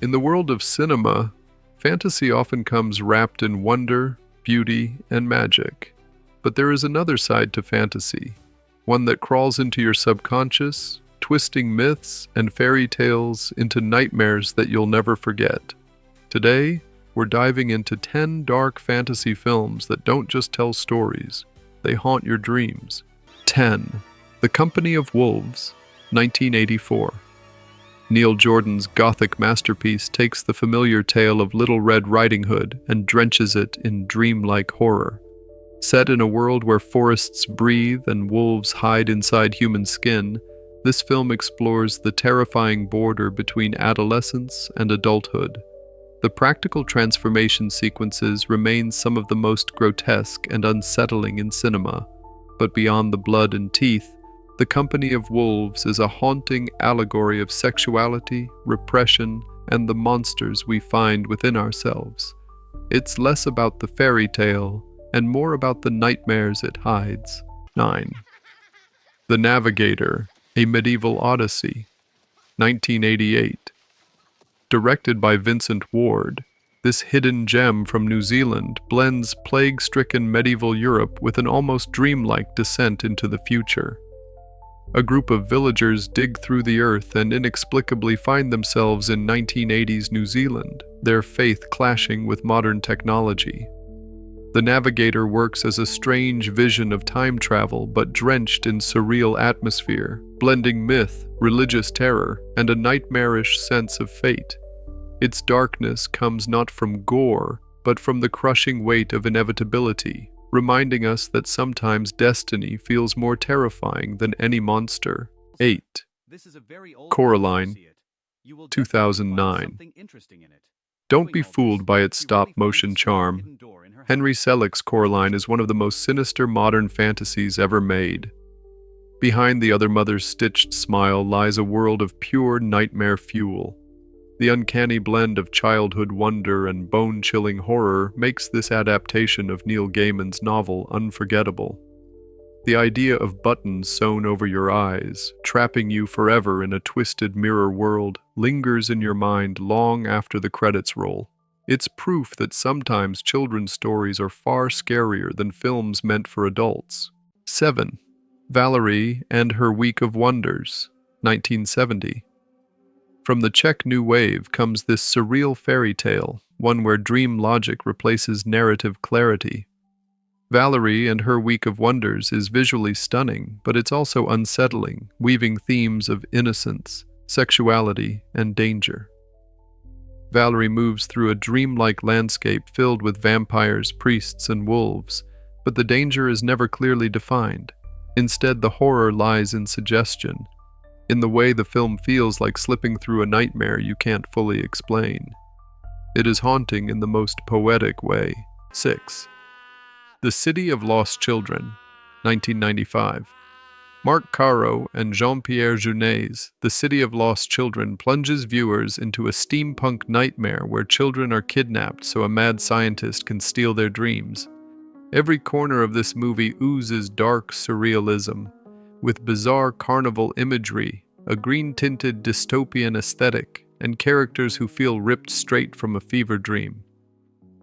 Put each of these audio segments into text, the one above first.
In the world of cinema, fantasy often comes wrapped in wonder, beauty, and magic. But there is another side to fantasy, one that crawls into your subconscious, twisting myths and fairy tales into nightmares that you'll never forget. Today, we're diving into 10 dark fantasy films that don't just tell stories, they haunt your dreams. 10. The Company of Wolves, 1984. Neil Jordan's gothic masterpiece takes the familiar tale of Little Red Riding Hood and drenches it in dreamlike horror. Set in a world where forests breathe and wolves hide inside human skin, this film explores the terrifying border between adolescence and adulthood. The practical transformation sequences remain some of the most grotesque and unsettling in cinema, but beyond the blood and teeth, The Company of Wolves is a haunting allegory of sexuality, repression, and the monsters we find within ourselves. It's less about the fairy tale and more about the nightmares it hides. 9. The Navigator, a Medieval Odyssey, 1988. Directed by Vincent Ward, this hidden gem from New Zealand blends plague-stricken medieval Europe with an almost dreamlike descent into the future. A group of villagers dig through the earth and inexplicably find themselves in 1980s New Zealand, their faith clashing with modern technology. The Navigator works as a strange vision of time travel but drenched in surreal atmosphere, blending myth, religious terror, and a nightmarish sense of fate. Its darkness comes not from gore, but from the crushing weight of inevitability, reminding us that sometimes destiny feels more terrifying than any monster. 8. Coraline, 2009. Don't be fooled by its stop-motion charm. Henry Selick's Coraline is one of the most sinister modern fantasies ever made. Behind the other mother's stitched smile lies a world of pure nightmare fuel. The uncanny blend of childhood wonder and bone-chilling horror makes this adaptation of Neil Gaiman's novel unforgettable. The idea of buttons sewn over your eyes, trapping you forever in a twisted mirror world, lingers in your mind long after the credits roll. It's proof that sometimes children's stories are far scarier than films meant for adults. 7. Valerie and Her Week of Wonders, 1970. From the Czech New Wave comes this surreal fairy tale, one where dream logic replaces narrative clarity. Valerie and Her Week of Wonders is visually stunning, but it's also unsettling, weaving themes of innocence, sexuality, and danger. Valerie moves through a dreamlike landscape filled with vampires, priests, and wolves, but the danger is never clearly defined. Instead, the horror lies in suggestion, in the way the film feels like slipping through a nightmare you can't fully explain. It is haunting in the most poetic way. 6. The City of Lost Children, 1995. Marc Caro and Jean-Pierre Jeunet's The City of Lost Children plunges viewers into a steampunk nightmare where children are kidnapped so a mad scientist can steal their dreams. Every corner of this movie oozes dark surrealism, with bizarre carnival imagery, a green-tinted dystopian aesthetic, and characters who feel ripped straight from a fever dream.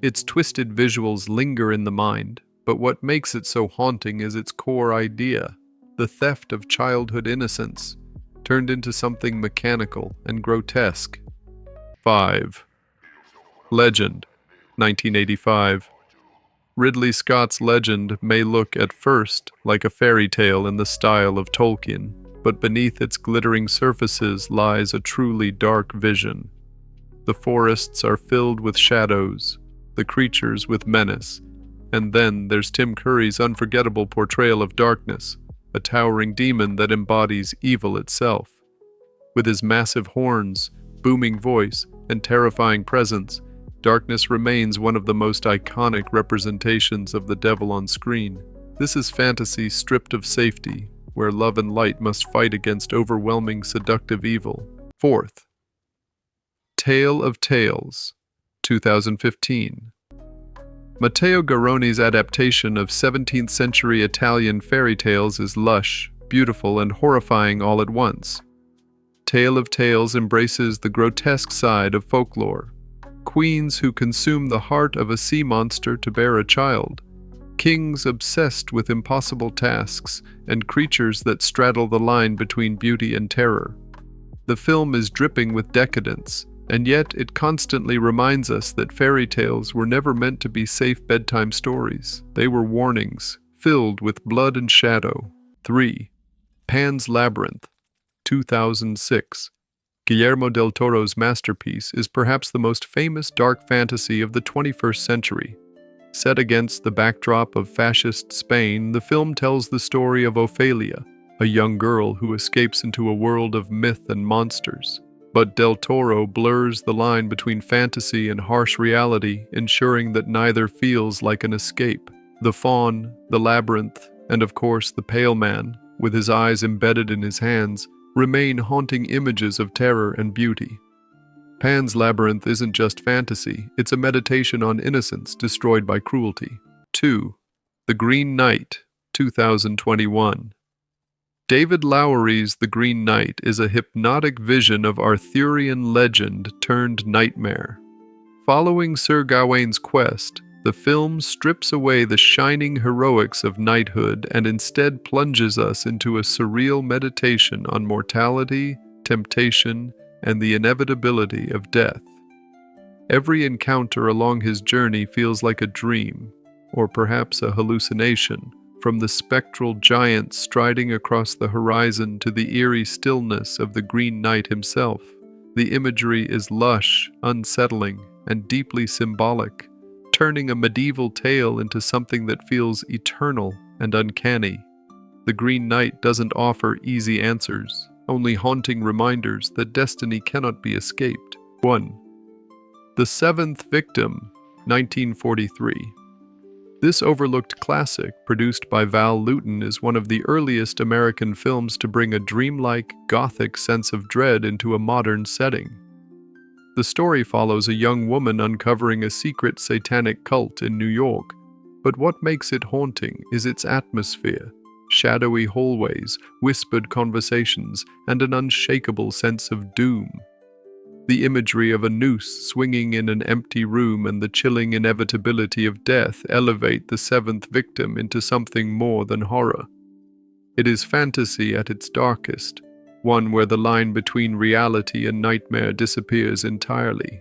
Its twisted visuals linger in the mind, but what makes it so haunting is its core idea, the theft of childhood innocence, turned into something mechanical and grotesque. 5. Legend, 1985. Ridley Scott's Legend may look at first like a fairy tale in the style of Tolkien, but beneath its glittering surfaces lies a truly dark vision. The forests are filled with shadows, the creatures with menace, and then there's Tim Curry's unforgettable portrayal of darkness, a towering demon that embodies evil itself. With his massive horns, booming voice, and terrifying presence, darkness remains one of the most iconic representations of the devil on screen. This is fantasy stripped of safety, where love and light must fight against overwhelming seductive evil. 4th. Tale of Tales, 2015. Matteo Garrone's adaptation of 17th century Italian fairy tales is lush, beautiful, and horrifying all at once. Tale of Tales embraces the grotesque side of folklore. Queens who consume the heart of a sea monster to bear a child, kings obsessed with impossible tasks, and creatures that straddle the line between beauty and terror. The film is dripping with decadence, and yet it constantly reminds us that fairy tales were never meant to be safe bedtime stories. They were warnings, filled with blood and shadow. 3. Pan's Labyrinth, 2006. Guillermo del Toro's masterpiece is perhaps the most famous dark fantasy of the 21st century. Set against the backdrop of fascist Spain, the film tells the story of Ophelia, a young girl who escapes into a world of myth and monsters. But Del Toro blurs the line between fantasy and harsh reality, ensuring that neither feels like an escape. The faun, the labyrinth, and of course the pale man, with his eyes embedded in his hands, remain haunting images of terror and beauty. Pan's Labyrinth isn't just fantasy, it's a meditation on innocence destroyed by cruelty. 2. The Green Knight, 2021. David Lowery's The Green Knight is a hypnotic vision of Arthurian legend turned nightmare. Following Sir Gawain's quest, the film strips away the shining heroics of knighthood and instead plunges us into a surreal meditation on mortality, temptation, and the inevitability of death. Every encounter along his journey feels like a dream, or perhaps a hallucination, from the spectral giant striding across the horizon to the eerie stillness of the Green Knight himself. The imagery is lush, unsettling, and deeply symbolic, turning a medieval tale into something that feels eternal and uncanny. The Green Knight doesn't offer easy answers, only haunting reminders that destiny cannot be escaped. 1. The Seventh Victim, 1943. This overlooked classic, produced by Val Lewton, is one of the earliest American films to bring a dreamlike, gothic sense of dread into a modern setting. The story follows a young woman uncovering a secret satanic cult in New York, but what makes it haunting is its atmosphere: shadowy hallways, whispered conversations, and an unshakable sense of doom. The imagery of a noose swinging in an empty room and the chilling inevitability of death elevate The Seventh Victim into something more than horror. It is fantasy at its darkest, one where the line between reality and nightmare disappears entirely.